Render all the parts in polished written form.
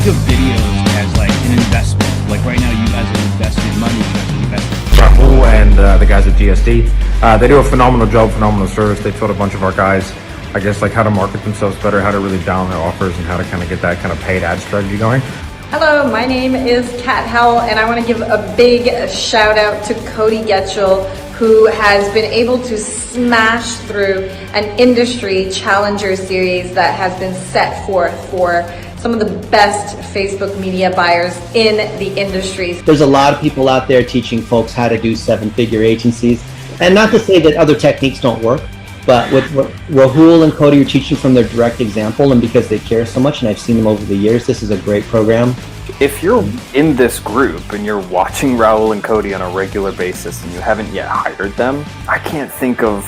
of videos as like an investment? Like right now, you guys have invested money, you guys have invested. Rahul and the guys at GSD, they do a phenomenal job, phenomenal service. They taught a bunch of our guys, I guess, like how to market themselves better, how to really dial their offers, and how to kind of get that kind of paid ad strategy going. Hello, my name is Kat Howell, and I want to give a big shout out to Cody Getchell, who has been able to smash through an industry challenger series that has been set forth for some of the best Facebook media buyers in the industry. There's a lot of people out there teaching folks how to do seven-figure agencies. And not to say that other techniques don't work, but what Rahul and Cody are teaching from their direct example, and because they care so much, and I've seen them over the years, this is a great program. If you're in this group and you're watching Rahul and Cody on a regular basis and you haven't yet hired them, I can't think of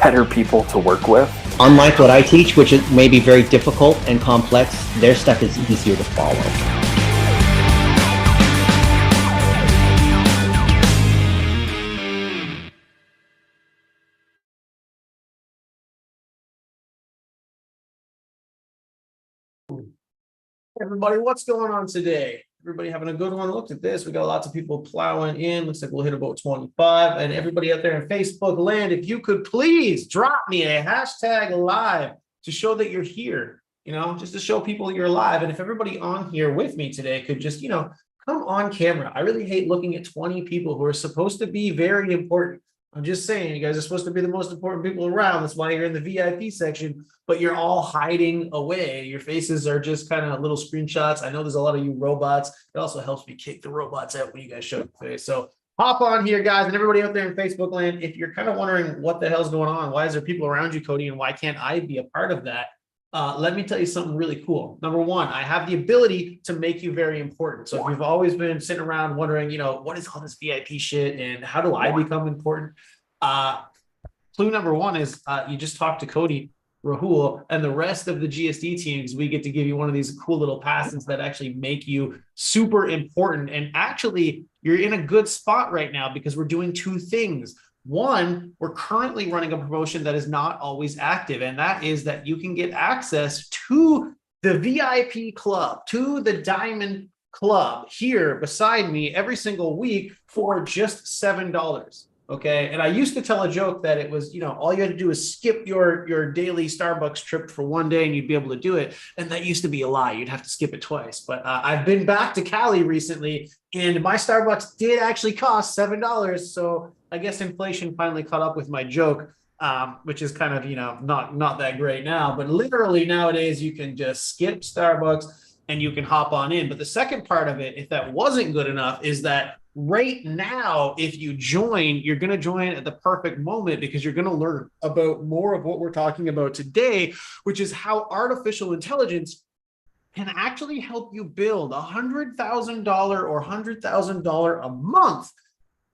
better people to work with. Unlike what I teach, which is maybe very difficult and complex, their stuff is easier to follow. Everybody, what's going on today? Everybody having a good one? Look at this. We got lots of people plowing in. Looks like we'll hit about 25. And everybody out there in Facebook land, if you could please drop me a hashtag live to show that you're here, just to show people you're live. And if everybody on here with me today could just, come on camera. I really hate looking at 20 people who are supposed to be very important. I'm just saying, you guys are supposed to be the most important people around. That's why you're in the VIP section, but you're all hiding away. Your faces are just kind of little screenshots. I know there's a lot of you robots. It also helps me kick the robots out when you guys show your face. So hop on here, guys, and everybody out there in Facebook land. If you're kind of wondering what the hell's going on, why is there people around you, Cody, and why can't I be a part of that? Let me tell you something really cool. Number one, I have the ability to make you very important. So if you've always been sitting around wondering, what is all this VIP shit and how do I become important? Clue number one is you just talk to Cody, Rahul, and the rest of the GSD teams. We get to give you one of these cool little passes that actually make you super important. And actually, you're in a good spot right now because we're doing two things. One, we're currently running a promotion that is not always active, and that is that you can get access to the VIP club, to the Diamond Club here beside me every single week for just $7. Okay. And I used to tell a joke that it was, all you had to do is skip your daily Starbucks trip for one day and you'd be able to do it. And that used to be a lie. You'd have to skip it twice. But I've been back to Cali recently and my Starbucks did actually cost $7. So I guess inflation finally caught up with my joke, which is kind of, not that great now. But literally nowadays you can just skip Starbucks and you can hop on in. But the second part of it, if that wasn't good enough, is that right now, if you join, you're going to join at the perfect moment because you're going to learn about more of what we're talking about today, which is how artificial intelligence can actually help you build $100,000 or $100,000 a month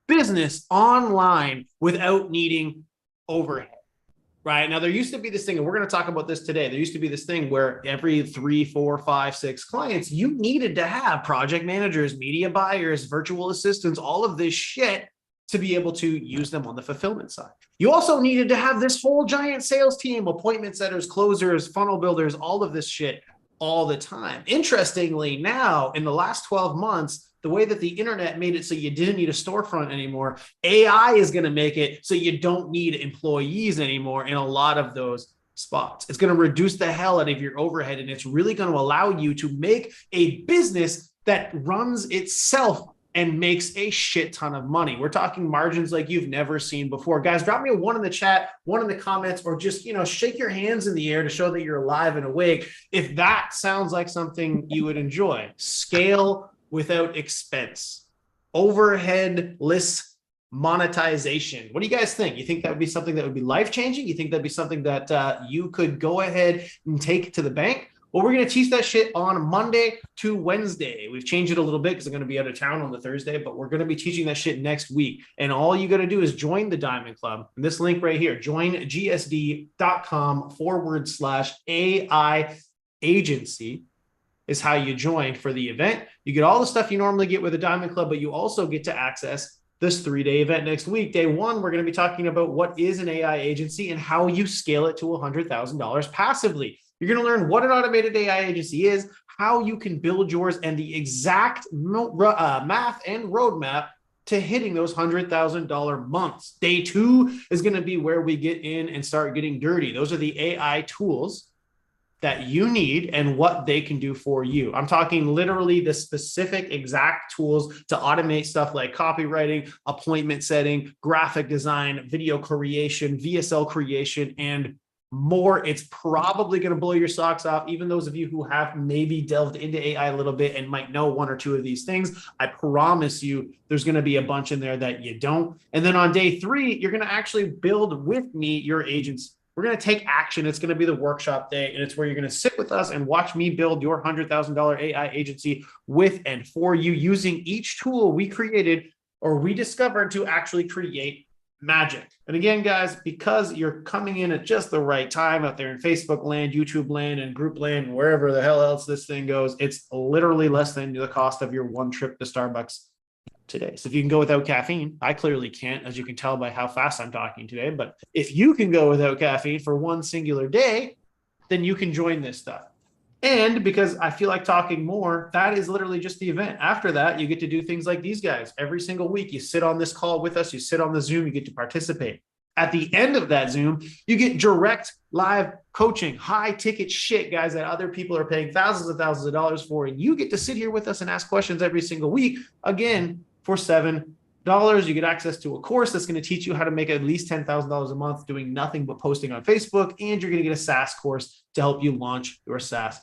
business online without needing overhead. Right now, there used to be this thing, and we're going to talk about this today. There used to be this thing where every 3, 4, 5, 6 clients, you needed to have project managers, media buyers, virtual assistants, all of this shit to be able to use them on the fulfillment side. You also needed to have this whole giant sales team, appointment setters, closers, funnel builders, all of this shit all the time. Interestingly, now in the last 12 months, the way that the internet made it so you didn't need a storefront anymore, AI is going to make it so you don't need employees anymore in a lot of those spots. It's going to reduce the hell out of your overhead, and it's really going to allow you to make a business that runs itself and makes a shit ton of money. We're talking margins like you've never seen before. Guys, drop me a 1 in the chat, 1 in the comments, or just, shake your hands in the air to show that you're alive and awake if that sounds like something you would enjoy. Scale without expense, overheadless monetization. What do you guys think? You think that would be something that would be life-changing? You think that'd be something that you could go ahead and take to the bank? Well, we're going to teach that shit on Monday to Wednesday. We've changed it a little bit because I'm going to be out of town on the Thursday, but we're going to be teaching that shit next week. And all you got to do is join the Diamond Club. And this link right here, joingsd.com/AI agency is how you join for the event. You get all the stuff you normally get with a Diamond Club, but you also get to access this 3-day event next week. Day one, we're going to be talking about what is an AI agency and how you scale it to $100,000 passively. You're going to learn what an automated AI agency is, how you can build yours and the exact math and roadmap to hitting those $100,000 months. Day 2 is going to be where we get in and start getting dirty. Those are the AI tools that you need and what they can do for you. I'm talking literally the specific exact tools to automate stuff like copywriting, appointment setting, graphic design, video creation, VSL creation, and more. It's probably going to blow your socks off. Even those of you who have maybe delved into AI a little bit and might know 1 or 2 of these things, I promise you there's going to be a bunch in there that you don't. And then on day 3, you're going to actually build with me your agency. We're going to take action. It's going to be the workshop day, and it's where you're going to sit with us and watch me build your $100,000 AI agency with and for you using each tool we created or we discovered to actually create magic. And again, guys, because you're coming in at just the right time out there in Facebook land, YouTube land, and group land, wherever the hell else this thing goes, it's literally less than the cost of your 1 trip to Starbucks today. So if you can go without caffeine, I clearly can't, as you can tell by how fast I'm talking today. But if you can go without caffeine for 1 singular day, then you can join this stuff. And because I feel like talking more, that is literally just the event. After that, you get to do things like these guys. Every single week, you sit on this call with us, you sit on the Zoom, you get to participate. At the end of that Zoom, you get direct live coaching, high ticket shit, guys, that other people are paying thousands of dollars for. And you get to sit here with us and ask questions every single week, again, for $7. You get access to a course that's going to teach you how to make at least $10,000 a month doing nothing but posting on Facebook. And you're going to get a SaaS course to help you launch your SaaS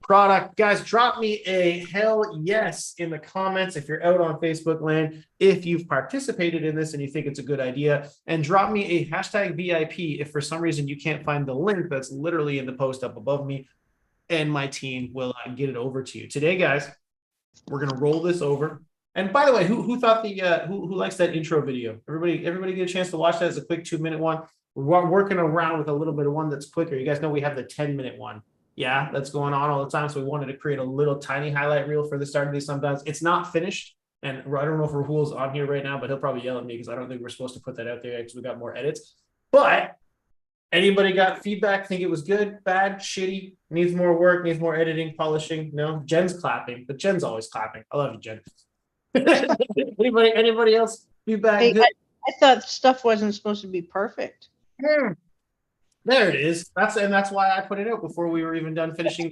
product. Guys, drop me a hell yes in the comments if you're out on Facebook land, if you've participated in this and you think it's a good idea, and drop me a hashtag VIP if for some reason you can't find the link that's literally in the post up above me, and my team will get it over to you. Today, guys, we're going to roll this over. And by the way, who thought who likes that intro video? Everybody get a chance to watch that. It's a quick 2-minute one. We're working around with a little bit of one that's quicker. You guys know we have the 10-minute one. Yeah, that's going on all the time. So we wanted to create a little tiny highlight reel for the start of these sometimes. It's not finished. And I don't know if Rahul's on here right now, but he'll probably yell at me because I don't think we're supposed to put that out there because we got more edits. But anybody got feedback? Think it was good, bad, shitty, needs more work, needs more editing, polishing? No? Jen's clapping, but Jen's always clapping. I love you, Jen. Anybody else feedback? Hey, I thought stuff wasn't supposed to be perfect. There it is. That's why I put it out before we were even done finishing.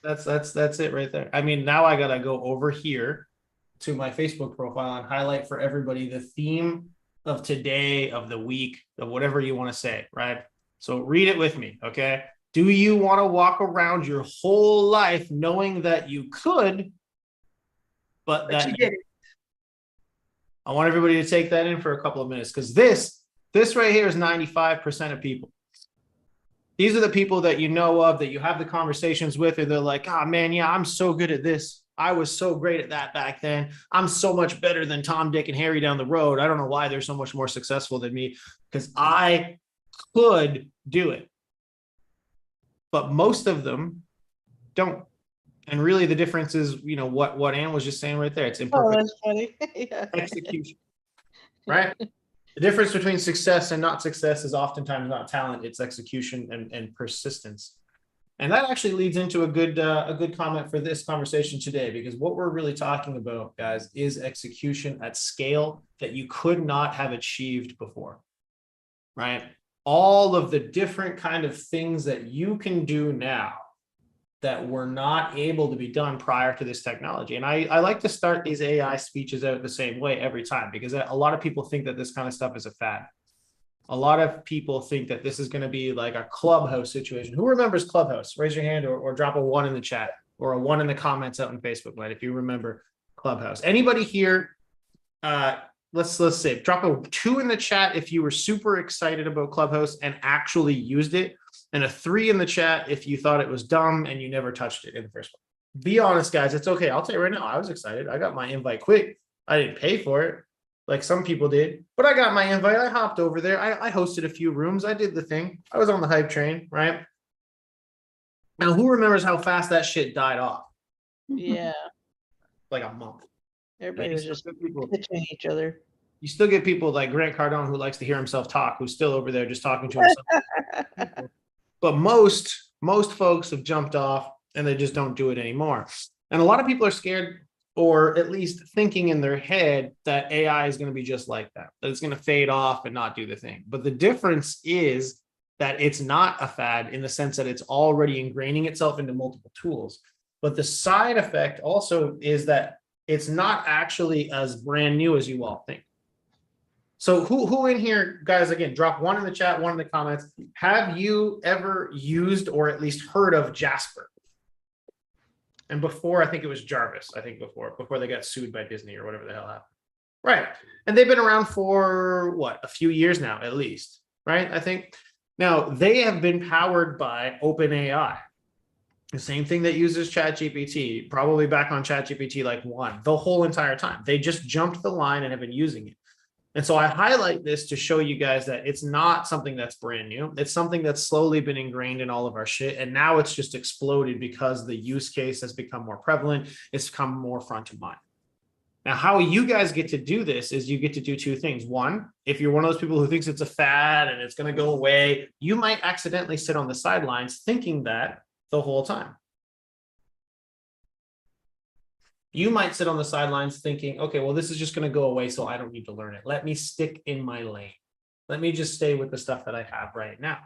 That's it right there. I mean, now I gotta go over here to my Facebook profile and highlight for everybody the theme of today, of the week, of whatever you want to say, right? So read it with me, okay? Do you want to walk around your whole life knowing that you could, but that you didn't? I want everybody to take that in for a couple of minutes because this right here is 95% of people. These are the people that you know of, that you have the conversations with, and they're like, oh man, yeah, I'm so good at this. I was so great at that back then. I'm so much better than Tom, Dick, and Harry down the road. I don't know why they're so much more successful than me because I could do it. But most of them don't. And really the difference is, you know, what Ann was just saying right there. It's imperfect. Oh, that's funny. Yeah. Execution, right? The difference between success and not success is oftentimes not talent, it's execution and persistence. And that actually leads into a good comment for this conversation today, because what we're really talking about, guys, is execution at scale that you could not have achieved before, right? All of the different kind of things that you can do now that were not able to be done prior to this technology. And I like to start these AI speeches out the same way every time, because a lot of people think that this kind of stuff is a fad. A lot of people think that this is going to be like a Clubhouse situation. Who remembers Clubhouse? Raise your hand or drop a 1 in the chat or a 1 in the comments out on Facebook, right? If you remember Clubhouse. Anybody here, let's say, drop a 2 in the chat if you were super excited about Clubhouse and actually used it, and a 3 in the chat if you thought it was dumb and you never touched it in the first place. Be honest, guys. It's okay. I'll tell you right now, I was excited. I got my invite quick. I didn't pay for it like some people did, but I got my invite. I hopped over there. I hosted a few rooms. I did the thing. I was on the hype train, right? Now, who remembers how fast that shit died off? Yeah. Like a month. Everybody was just pitching each other. You still get people like Grant Cardone, who likes to hear himself talk, who's still over there just talking to himself. But most folks have jumped off, and they just don't do it anymore. And a lot of people are scared, or at least thinking in their head, that AI is going to be just like that it's going to fade off and not do the thing. But the difference is that it's not a fad in the sense that it's already ingraining itself into multiple tools. But the side effect also is that it's not actually as brand new as you all think. So who in here, guys, again, drop one in the chat, one in the comments. Have you ever used or at least heard of Jasper? And before, I think it was Jarvis, before they got sued by Disney or whatever the hell happened. Right. And they've been around for what, a few years now, at least, right? I think. Now, they have been powered by OpenAI. The same thing that uses ChatGPT, probably back on ChatGPT like 1, the whole entire time. They just jumped the line and have been using it. And so I highlight this to show you guys that it's not something that's brand new. It's something that's slowly been ingrained in all of our shit. And now it's just exploded because the use case has become more prevalent. It's become more front of mind. Now, how you guys get to do this is you get to do 2 things. One, if you're one of those people who thinks it's a fad and it's going to go away, you might accidentally sit on the sidelines thinking that the whole time. You might sit on the sidelines thinking, okay, well, this is just going to go away, so I don't need to learn it. Let me stick in my lane. Let me just stay with the stuff that I have right now.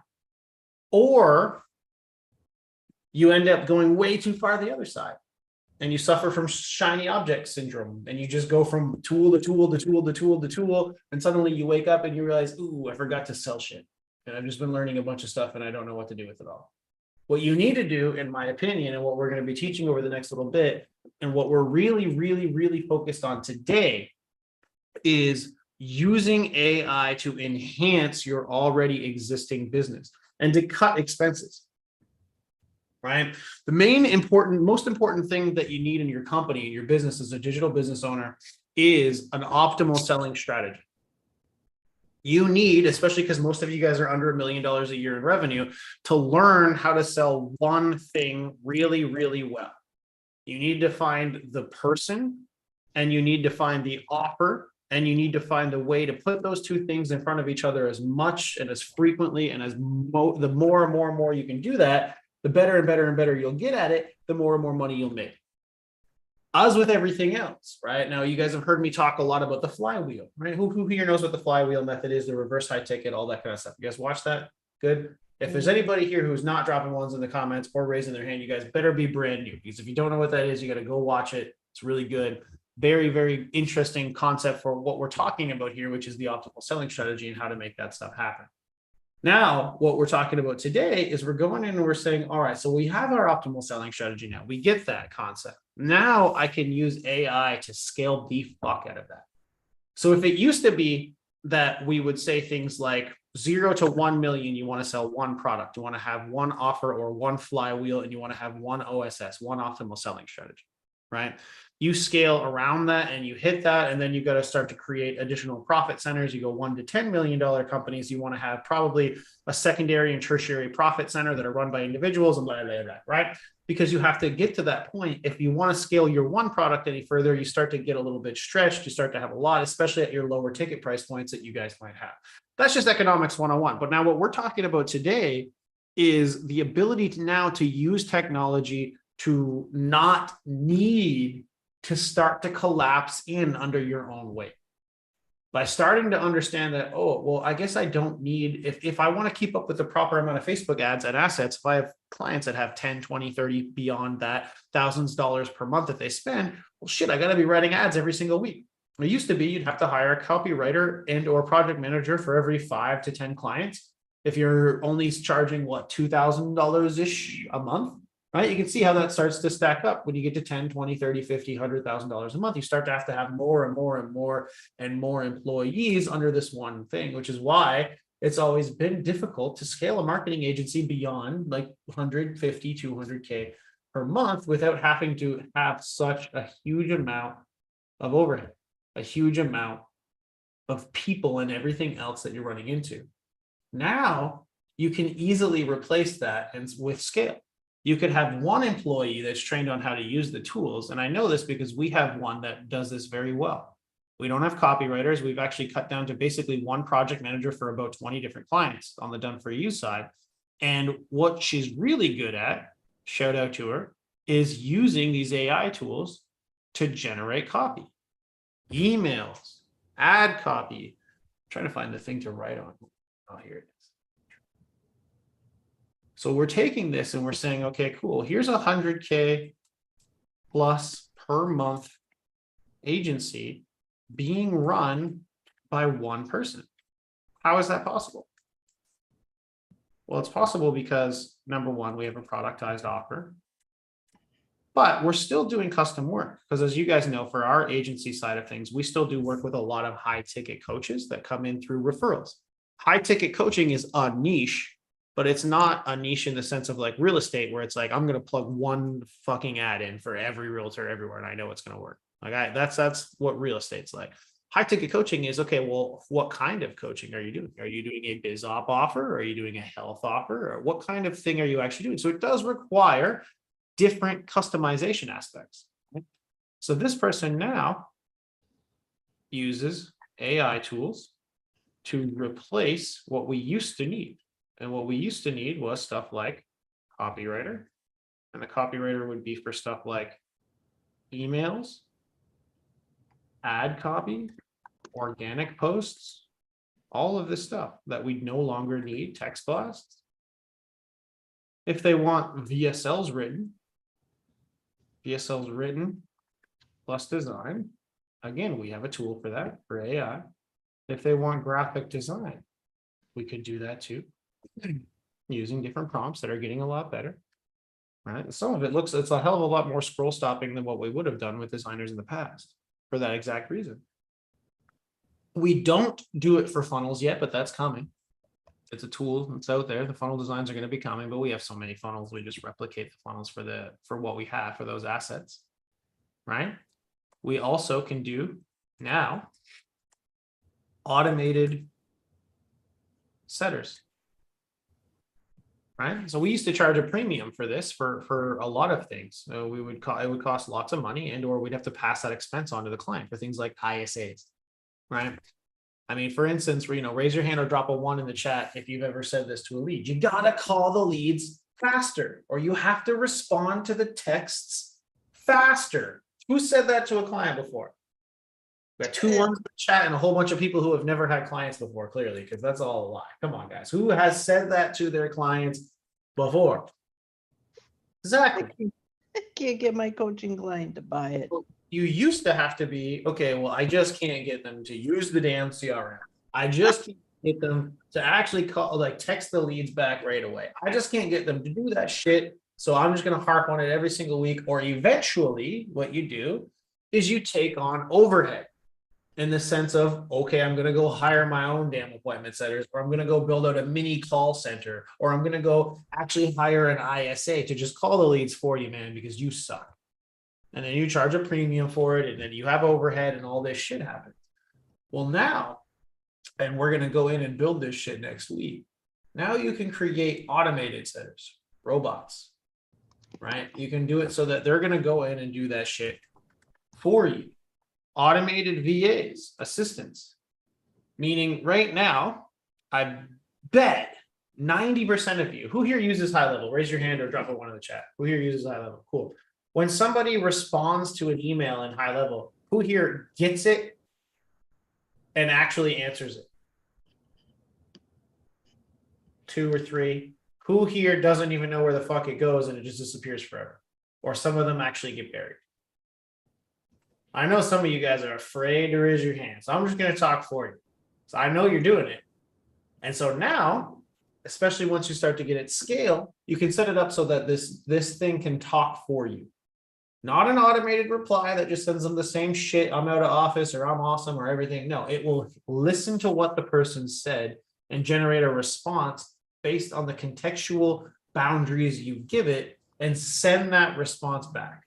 Or you end up going way too far the other side. And you suffer from shiny object syndrome, and you just go from tool to tool to tool to tool to tool, and suddenly you wake up and you realize, ooh, I forgot to sell shit. And I've just been learning a bunch of stuff and I don't know what to do with it all. What you need to do, in my opinion, and what we're going to be teaching over the next little bit, and what we're really focused on today, is using AI to enhance your already existing business and to cut expenses. Right? The most important thing that you need in your company, in your business as a digital business owner, is an optimal selling strategy. You need, especially because most of you guys are under $1 million a year in revenue, to learn how to sell one thing really well. You need to find the person, and you need to find the offer, and you need to find a way to put those 2 things in front of each other as much and as frequently, and the more and more you can do that, the better and better you'll get at it, the more and more money you'll make. As with everything else, right? Now, you guys have heard me talk a lot about the flywheel, right? Who here knows what the flywheel method is, the reverse high ticket, all that kind of stuff? You guys watch that? Good. If there's anybody here who's not dropping ones in the comments or raising their hand, you guys better be brand new, because if you don't know what that is, you got to go watch it. It's really good. Very interesting concept for what we're talking about here, which is the optimal selling strategy and how to make that stuff happen. Now, what we're talking about today is we're going in and we're saying, all right, so we have our optimal selling strategy now. We get that concept. Now I can use AI to scale the fuck out of that. So if it used to be that we would say things like 0 to 1 million, you want to sell one product, you want to have one offer or one flywheel, and you want to have one OSS, one optimal selling strategy, right? You scale around that and you hit that, and then you got to start to create additional profit centers. You go $1 to $10 million companies. You want to have probably a secondary and tertiary profit center that are run by individuals and blah, blah, blah, right? Because you have to get to that point. If you want to scale your one product any further, you start to get a little bit stretched. You start to have a lot, especially at your lower ticket price points that you guys might have. That's just economics 101. But now what we're talking about today is the ability to use technology to not need to start to collapse in under your own weight. By starting to understand that, oh, well, I guess I don't need, if I want to keep up with the proper amount of Facebook ads and assets, if I have clients that have 10, 20, 30, beyond that, thousands of dollars per month that they spend, well, shit, I got to be writing ads every single week. It used to be you'd have to hire a copywriter and or project manager for every 5 to 10 clients. If you're only charging, what, $2,000-ish a month, right? You can see how that starts to stack up when you get to 10, 20, 30, 50, $100,000 a month. You start to have more and more employees under this one thing, which is why it's always been difficult to scale a marketing agency beyond like 150, 200K per month without having to have such a huge amount of overhead, a huge amount of people and everything else that you're running into. Now you can easily replace that and with scale. You could have one employee that's trained on how to use the tools. And I know this because we have one that does this very well. We don't have copywriters. We've actually cut down to basically one project manager for about 20 different clients on the done for you side. And what she's really good at, shout out to her, is using these AI tools to generate copy, emails, ad copy. I'm trying to find the thing to write on. Oh, here it is. So we're taking this and we're saying, okay, cool. Here's 100K plus per month agency being run by one person. How is that possible? Well, it's possible because number one, we have a productized offer, but we're still doing custom work because, as you guys know, for our agency side of things, we still do work with a lot of high ticket coaches that come in through referrals. High ticket coaching is a niche, but it's not a niche in the sense of like real estate where it's like, I'm going to plug one fucking ad in for every realtor everywhere and I know it's going to work. Like that's what real estate's like. High ticket coaching is, okay, well, what kind of coaching are you doing? Are you doing a biz op offer? Or are you doing a health offer? Or what kind of thing are you actually doing? So it does require different customization aspects. So this person now uses AI tools to replace what we used to need. And what we used to need was stuff like copywriter. And the copywriter would be for stuff like emails, ad copy, organic posts, all of this stuff that we no longer need text blasts. If they want VSLs written plus design, again, we have a tool for that for AI. If they want graphic design, we could do that too, using different prompts that are getting a lot better. Right? And some of it it's a hell of a lot more scroll stopping than what we would have done with designers in the past for that exact reason. We don't do it for funnels yet, but that's coming. It's a tool that's out there. The funnel designs are going to be coming, but we have so many funnels. We just replicate the funnels for what we have for those assets, right? We also can do now automated setters, right? So we used to charge a premium for this for a lot of things. So it would cost lots of money, and or we'd have to pass that expense on to the client for things like ISAs, right? I mean, for instance, raise your hand or drop a 1 in the chat if you've ever said this to a lead. You gotta call the leads faster, or you have to respond to the texts faster. Who said that to a client before? We got 2 1s in the chat and a whole bunch of people who have never had clients before, clearly, because that's all a lie. Come on, guys. Who has said that to their clients before? Exactly. I can't get my coaching client to buy it. You used to have to be, okay, well, I just can't get them to use the damn CRM. I just can't get them to actually text the leads back right away. I just can't get them to do that shit. So I'm just going to harp on it every single week. Or eventually what you do is you take on overhead in the sense of, okay, I'm going to go hire my own damn appointment setters, or I'm going to go build out a mini call center, or I'm going to go actually hire an ISA to just call the leads for you, man, because you suck. And then you charge a premium for it, and then you have overhead and all this shit happens. Well, now, and we're going to go in and build this shit next week. Now you can create automated setters, robots, right? You can do it so that they're going to go in and do that shit for you. Automated VAs, assistants, meaning right now, I bet 90% of you, who here uses high level? Raise your hand or drop a 1 in the chat. Who here uses high level? Cool. When somebody responds to an email in high level, who here gets it and actually answers it? 2 or 3. Who here doesn't even know where the fuck it goes and it just disappears forever? Or some of them actually get buried. I know some of you guys are afraid to raise your hand, so I'm just going to talk for you. So I know you're doing it. And so now, especially once you start to get at scale, you can set it up so that this thing can talk for you. Not an automated reply that just sends them the same shit, I'm out of office or I'm awesome or everything. No, it will listen to what the person said and generate a response based on the contextual boundaries you give it and send that response back.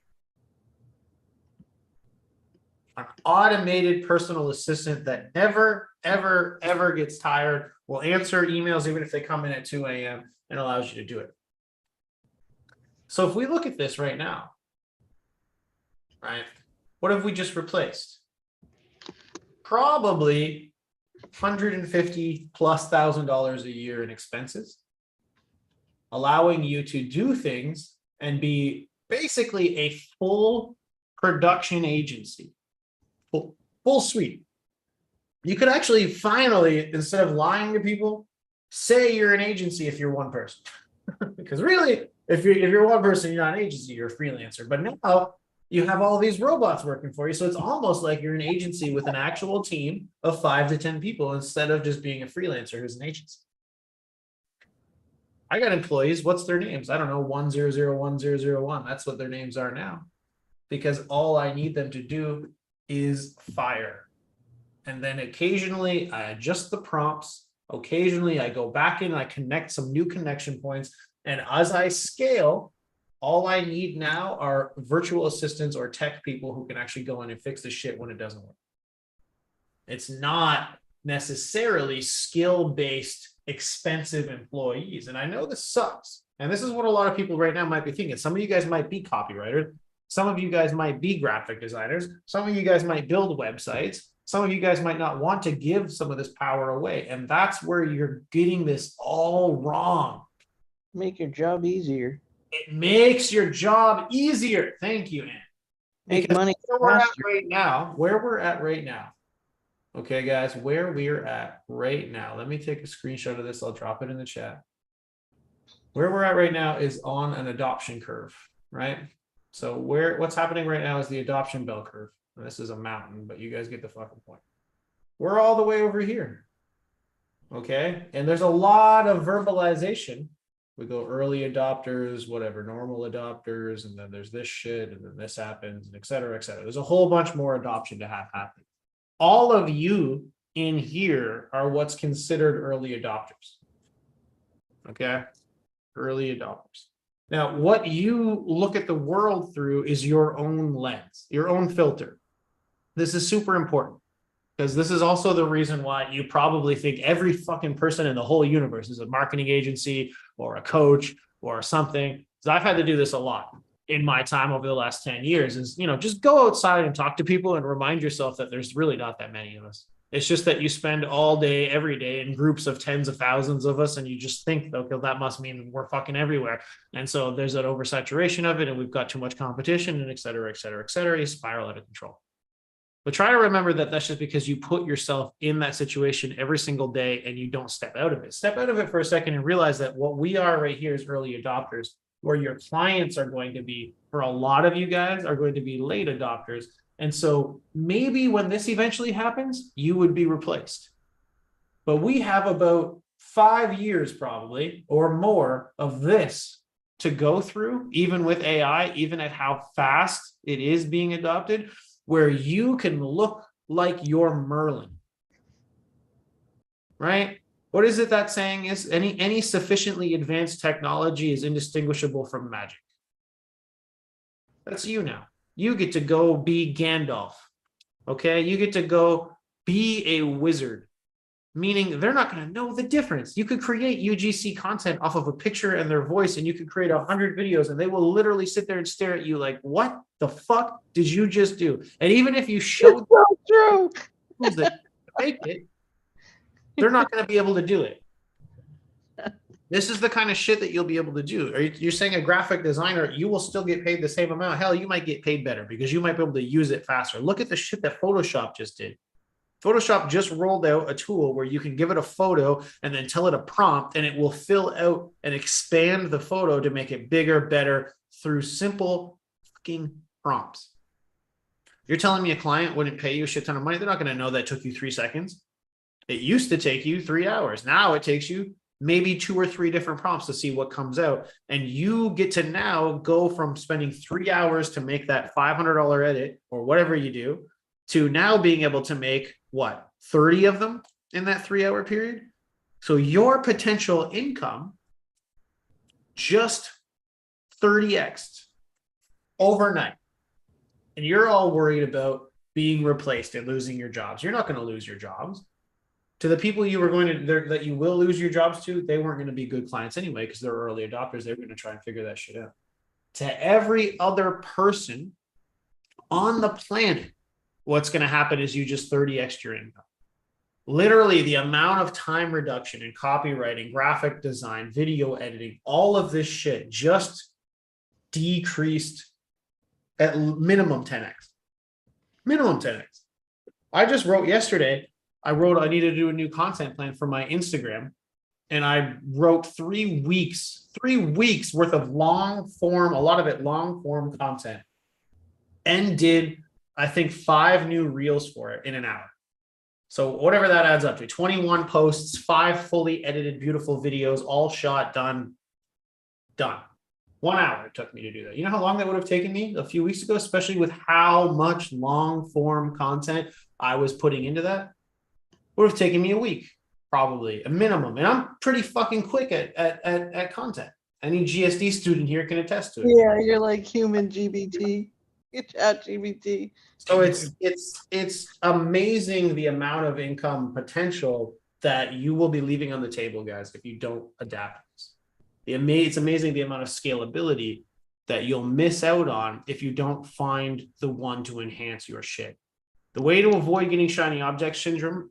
An automated personal assistant that never, ever, ever gets tired, will answer emails even if they come in at 2 a.m. and allows you to do it. So if we look at this right now, right, what have we just replaced? Probably $150,000+ a year in expenses, allowing you to do things and be basically a full production agency, full suite. You could actually finally, instead of lying to people, say you're an agency if you're one person. Because really, if you're one person, you're not an agency, you're a freelancer. But now you have all these robots working for you. So it's almost like you're an agency with an actual team of 5 to 10 people instead of just being a freelancer who's an agency. I got employees. What's their names? I don't know. 1001001. That's what their names are now. Because all I need them to do is fire. And then occasionally I adjust the prompts. Occasionally I go back in and I connect some new connection points. And as I scale, all I need now are virtual assistants or tech people who can actually go in and fix the shit when it doesn't work. It's not necessarily skill-based, expensive employees. And I know this sucks. And this is what a lot of people right now might be thinking. Some of you guys might be copywriters. Some of you guys might be graphic designers. Some of you guys might build websites. Some of you guys might not want to give some of this power away. And that's where you're getting this all wrong. Make your job easier. It makes your job easier. Thank you, Ann. Make Because money where we're at faster. right now, okay, guys, where we're at right now. Let me take a screenshot of this. I'll drop it in the chat. Where we're at right now is on an adoption curve, right? So what's happening right now is the adoption bell curve. And this is a mountain, but you guys get the fucking point. We're all the way over here. Okay, and there's a lot of verbalization. We go early adopters, whatever, normal adopters, and then there's this shit, and then this happens, and et cetera, et cetera. There's a whole bunch more adoption to have happen. All of you in here are what's considered early adopters. Okay, early adopters. Now, what you look at the world through is your own lens, your own filter. This is super important. Because this is also the reason why you probably think every fucking person in the whole universe is a marketing agency or a coach or something. Because I've had to do this a lot in my time over the last 10 years is, just go outside and talk to people and remind yourself that there's really not that many of us. It's just that you spend all day, every day in groups of tens of thousands of us. And you just think, okay, that must mean we're fucking everywhere. And so there's that oversaturation of it. And we've got too much competition and et cetera, et cetera, et cetera. You spiral out of control. But try to remember that that's just because you put yourself in that situation every single day and you don't step out of it. Step out of it for a second and realize that what we are right here is early adopters, where your clients are going to be, for a lot of you guys, are going to be late adopters. And so maybe when this eventually happens, you would be replaced. But we have about 5 years probably or more of this to go through, even with AI, even at how fast it is being adopted, where you can look like you're Merlin, right? What is it that saying is? Any sufficiently advanced technology is indistinguishable from magic. That's you now. You get to go be Gandalf, okay? You get to go be a wizard, meaning they're not going to know the difference. You could create UGC content off of a picture and their voice, and you could create 100 videos, and they will literally sit there and stare at you like, what the fuck did you just do? And even if you showed them that fake it, they're not going to be able to do it. This is the kind of shit that you'll be able to do. You're saying a graphic designer, you will still get paid the same amount. Hell, you might get paid better because you might be able to use it faster. Look at the shit that Photoshop just did. Photoshop just rolled out a tool where you can give it a photo and then tell it a prompt, and it will fill out and expand the photo to make it bigger, better through simple fucking prompts. You're telling me a client wouldn't pay you a shit ton of money? They're not going to know that took you 3 seconds. It used to take you 3 hours. Now it takes you maybe 2 or 3 different prompts to see what comes out. And you get to now go from spending 3 hours to make that $500 edit or whatever you do to now being able to make what, 30 of them in that 3-hour period? So your potential income just 30x overnight. And you're all worried about being replaced and losing your jobs. You're not going to lose your jobs. To the people you were going to, that you will lose your jobs to, they weren't going to be good clients anyway because they're early adopters. They were going to try and figure that shit out. To every other person on the planet, what's going to happen is you just 30x your income. Literally the amount of time reduction in copywriting, graphic design, video editing, all of this shit just decreased at minimum 10x. Minimum 10x. I just wrote yesterday, I needed to do a new content plan for my Instagram. And I wrote 3 weeks worth of long form, a lot of it long form content, and did, I think, 5 new reels for it in an hour. So whatever that adds up to, 21 posts, 5 fully edited, beautiful videos, all shot, done. 1 hour it took me to do that. You know how long that would have taken me a few weeks ago, especially with how much long form content I was putting into that? Would have taken me a week, probably a minimum. And I'm pretty fucking quick at content. Any GSD student here can attest to it. Yeah, you're like human GBT. Chat GBT. So it's amazing the amount of income potential that you will be leaving on the table, guys, if you don't adapt. It's amazing the amount of scalability that you'll miss out on if you don't find the one to enhance your shit. The way to avoid getting shiny object syndrome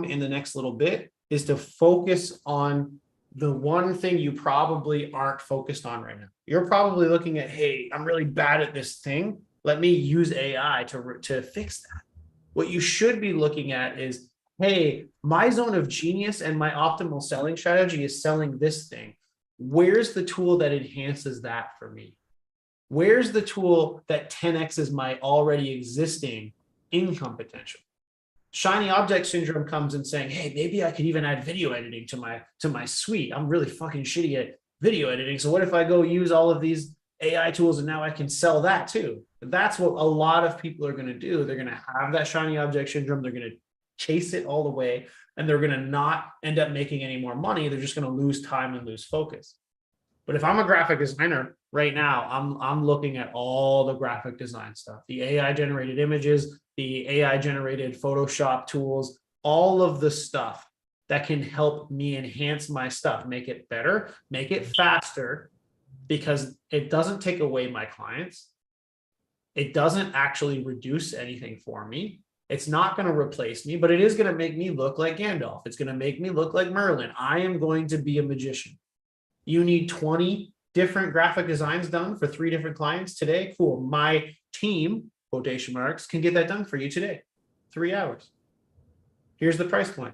in the next little bit is to focus on the one thing you probably aren't focused on right now. You're probably looking at, hey, I'm really bad at this thing. Let me use AI to fix that. What you should be looking at is, hey, my zone of genius and my optimal selling strategy is selling this thing. Where's the tool that enhances that for me? Where's the tool that 10x's my already existing income potential? Shiny object syndrome comes in saying, hey, maybe I could even add video editing to my suite. I'm really fucking shitty at video editing. So what if I go use all of these AI tools and now I can sell that too? That's what a lot of people are going to do. They're going to have that shiny object syndrome. They're going to chase it all the way, and they're going to not end up making any more money. They're just going to lose time and lose focus. But if I'm a graphic designer right now, I'm looking at all the graphic design stuff, the AI generated images, the AI generated Photoshop tools, all of the stuff that can help me enhance my stuff, make it better, make it faster, because it doesn't take away my clients. It doesn't actually reduce anything for me. It's not going to replace me, but it is going to make me look like Gandalf. It's going to make me look like Merlin. I am going to be a magician. You need 20 different graphic designs done for 3 different clients today. Cool. My team, quotation marks, can get that done for you today. 3 hours. Here's the price point.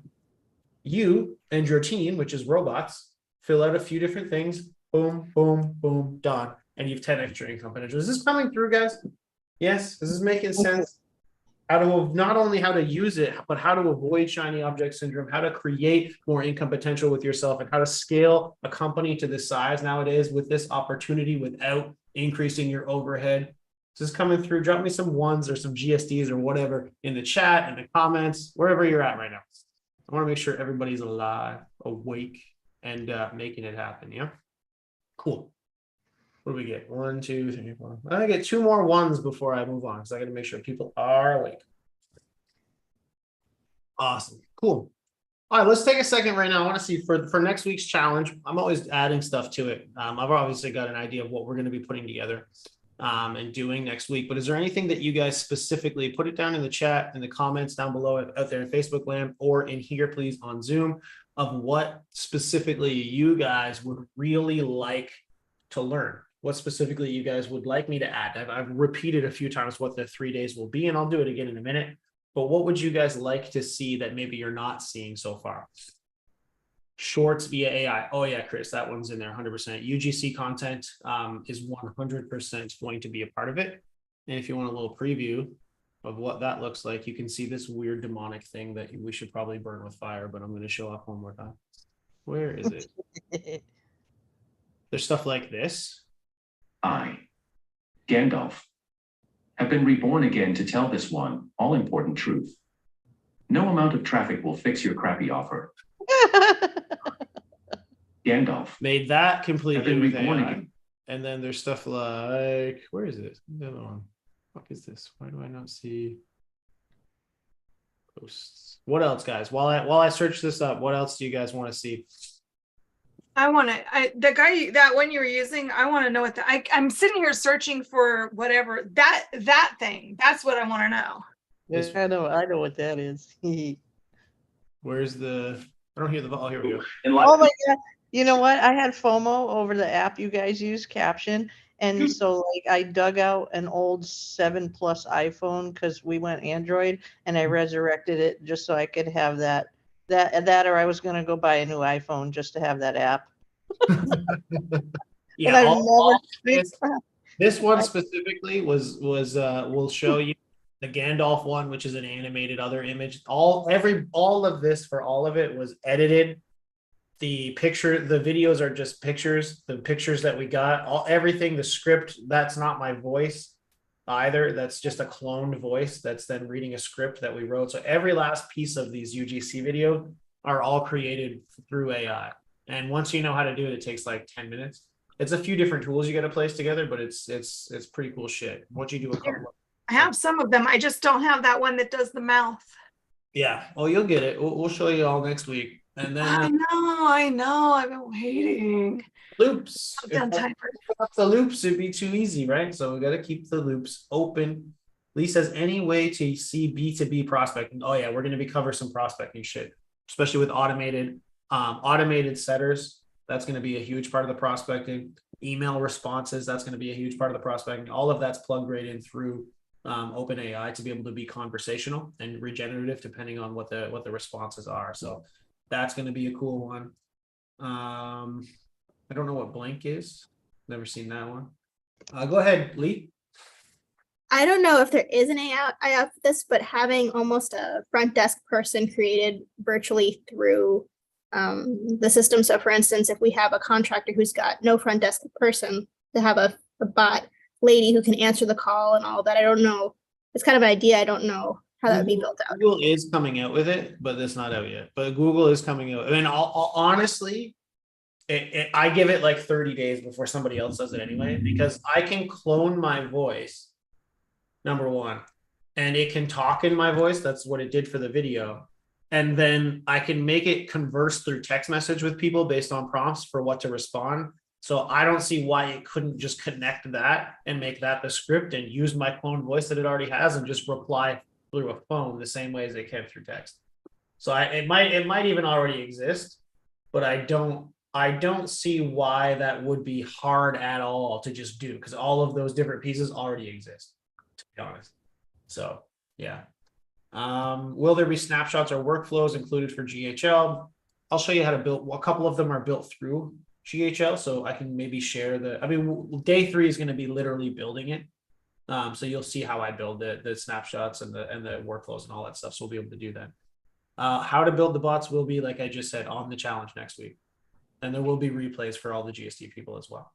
You and your team, which is robots, fill out a few different things. Boom, boom, boom, done. And you've 10 extra income potential. Is this coming through, guys? Yes. Is this making sense? How to not only how to use it, but how to avoid shiny object syndrome, how to create more income potential with yourself, and how to scale a company to this size nowadays with this opportunity without increasing your overhead. Is this coming through? Drop me some ones or some GSDs or whatever in the chat, in the comments, wherever you're at right now. I want to make sure everybody's alive, awake, and making it happen. Yeah. Cool. What do we get? 1, 2, 3, 4. I get 2 more ones before I move on, because I got to make sure people are awake. Awesome. Cool. All right, let's take a second right now. I want to see for next week's challenge. I'm always adding stuff to it. I've obviously got an idea of what we're going to be putting together and doing next week. But is there anything that you guys specifically, put it down in the chat, in the comments down below out there in Facebook land, or in here, please, on Zoom, of what specifically you guys would really like to learn? What specifically you guys would like me to add? I've repeated a few times what the 3 days will be, and I'll do it again in a minute. But what would you guys like to see that maybe you're not seeing so far? Shorts via AI. Oh yeah, Chris, that one's in there 100%. UGC content is 100% going to be a part of it. And if you want a little preview of what that looks like, you can see this weird demonic thing that we should probably burn with fire, but I'm going to show off one more time. Where is it? There's stuff like this. I, Gandalf, have been reborn again to tell this one all-important truth. No amount of traffic will fix your crappy offer. Gandalf. Made that completely with reborn AI. again. And then there's stuff like, where is it? The other one. Fuck is this? Why do I not see posts? What else, guys? While I search this up, what else do you guys want to see? I want to, the guy, that one you were using, I want to know what I'm sitting here searching for whatever, that thing. That's what I want to know. This- I know what that is. Where's the, I don't hear the, oh, here we go. Oh my God. You know what? I had FOMO over the app you guys use, Caption. And so like I dug out an old 7 Plus iPhone because we went Android and I resurrected it just so I could have that or I was gonna go buy a new iPhone just to have that app. Yeah, And I've all never this one specifically was we'll show you the Gandalf one, which is an animated other image. All of this for all of it was edited. The videos are just pictures. The pictures that we got, everything, the script, that's not my voice either. That's just a cloned voice that's then reading a script that we wrote. So every last piece of these UGC video are all created through AI. And once you know how to do it, it takes like 10 minutes. It's a few different tools you got to place together, but it's pretty cool shit. Once you do a couple of, I have some of them. I just don't have that one that does the mouth. yeah. Oh, you'll get it. We'll show you all next week. And then I know. I've been waiting. loops. I've done If typer. that's the loops, it'd be too easy, right? So we got to keep the loops open. Lee says, any way to see B2B prospecting? Oh yeah, we're going to be covering some prospecting shit, especially with automated setters. That's going to be a huge part of the prospecting. Email responses, that's going to be a huge part of the prospecting. All of that's plugged right in through OpenAI to be able to be conversational and regenerative depending on what the responses are. So that's going to be a cool one. I don't know what blank is. Never seen that one. Go ahead, Lee. I don't know if there is an AI for this, but having almost a front desk person created virtually through the system. So for instance, if we have a contractor who's got no front desk person, to have a bot lady who can answer the call and all that. I don't know. It's kind of an idea. I don't know how that would be built out. Google is coming out with it, but it's not out yet. But Google is coming out. I mean, honestly, I give it like 30 days before somebody else does it anyway, because I can clone my voice, number one, and it can talk in my voice. That's what it did for the video. And then I can make it converse through text message with people based on prompts for what to respond. So I don't see why it couldn't just connect that and make that the script and use my cloned voice that it already has and just reply through a phone the same way as they can through text. So it might even already exist, but I don't see why that would be hard at all to just do, because all of those different pieces already exist, to be honest. So yeah. Will there be snapshots or workflows included for GHL? I'll show you how to build. Well, a couple of them are built through GHL, so I can maybe share day 3 is going to be literally building it. So you'll see how I build the snapshots and the workflows and all that stuff. So we'll be able to do that. How to build the bots will be, like I just said, on the challenge next week. And there will be replays for all the GST people as well.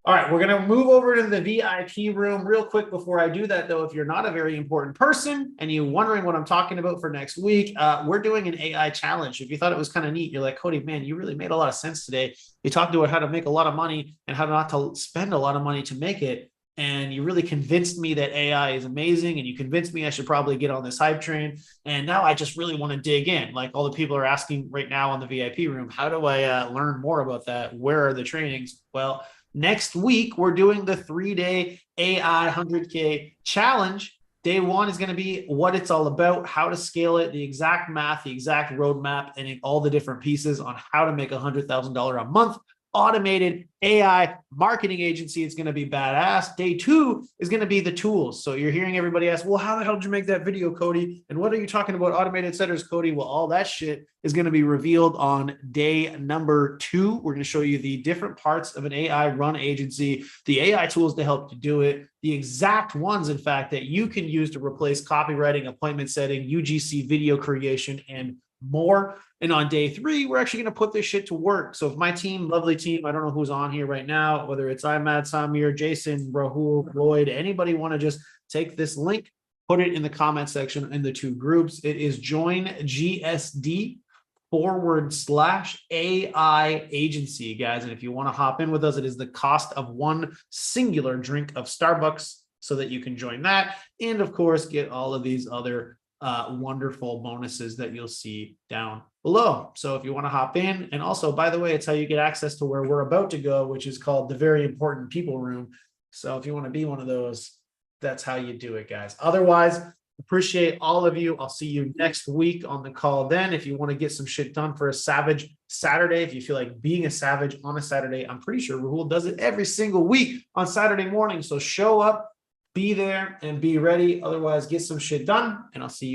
All right, we're going to move over to the VIP room real quick. Before I do that, though, if you're not a very important person and you're wondering what I'm talking about for next week, we're doing an AI challenge. If you thought it was kind of neat, you're like, Cody, man, you really made a lot of sense today. You talked about how to make a lot of money and how not to spend a lot of money to make it. And you really convinced me that AI is amazing. And you convinced me I should probably get on this hype train. And now I just really want to dig in. Like all the people are asking right now on the VIP room, how do I learn more about that? Where are the trainings? Well, next week, we're doing the 3-day AI 100K challenge. Day 1 is going to be what it's all about, how to scale it, the exact math, the exact roadmap, and all the different pieces on how to make $100,000 a month. Automated AI marketing agency. It's going to be badass. Day 2 is going to be the tools. So you're hearing everybody ask, well, how the hell did you make that video, Cody? And what are you talking about automated setters, Cody? Well, all that shit is going to be revealed on day number 2. We're going to show you the different parts of an AI run agency, the AI tools to help you do it, the exact ones, in fact, that you can use to replace copywriting, appointment setting, UGC video creation, and more. And on day 3, we're actually going to put this shit to work. So if my team, lovely team, I don't know who's on here right now, whether it's Imad, Samir, Jason, Rahul, Lloyd, anybody want to just take this link, put it in the comment section in the 2 groups. It is joinGSD/AI agency, guys. And if you want to hop in with us, it is the cost of 1 singular drink of Starbucks so that you can join that. And of course, get all of these other wonderful bonuses that you'll see down below. So if you want to hop in, and also, by the way, it's how you get access to where we're about to go, which is called the Very Important People Room. So if you want to be one of those, that's how you do it, guys. Otherwise, Appreciate all of you. I'll see you next week on the call then. If you want to get some shit done for a Savage Saturday, if you feel like being a savage on a Saturday, I'm pretty sure Rahul does it every single week on Saturday morning. So show up, be there, and be ready. Otherwise, get some shit done, and I'll see you.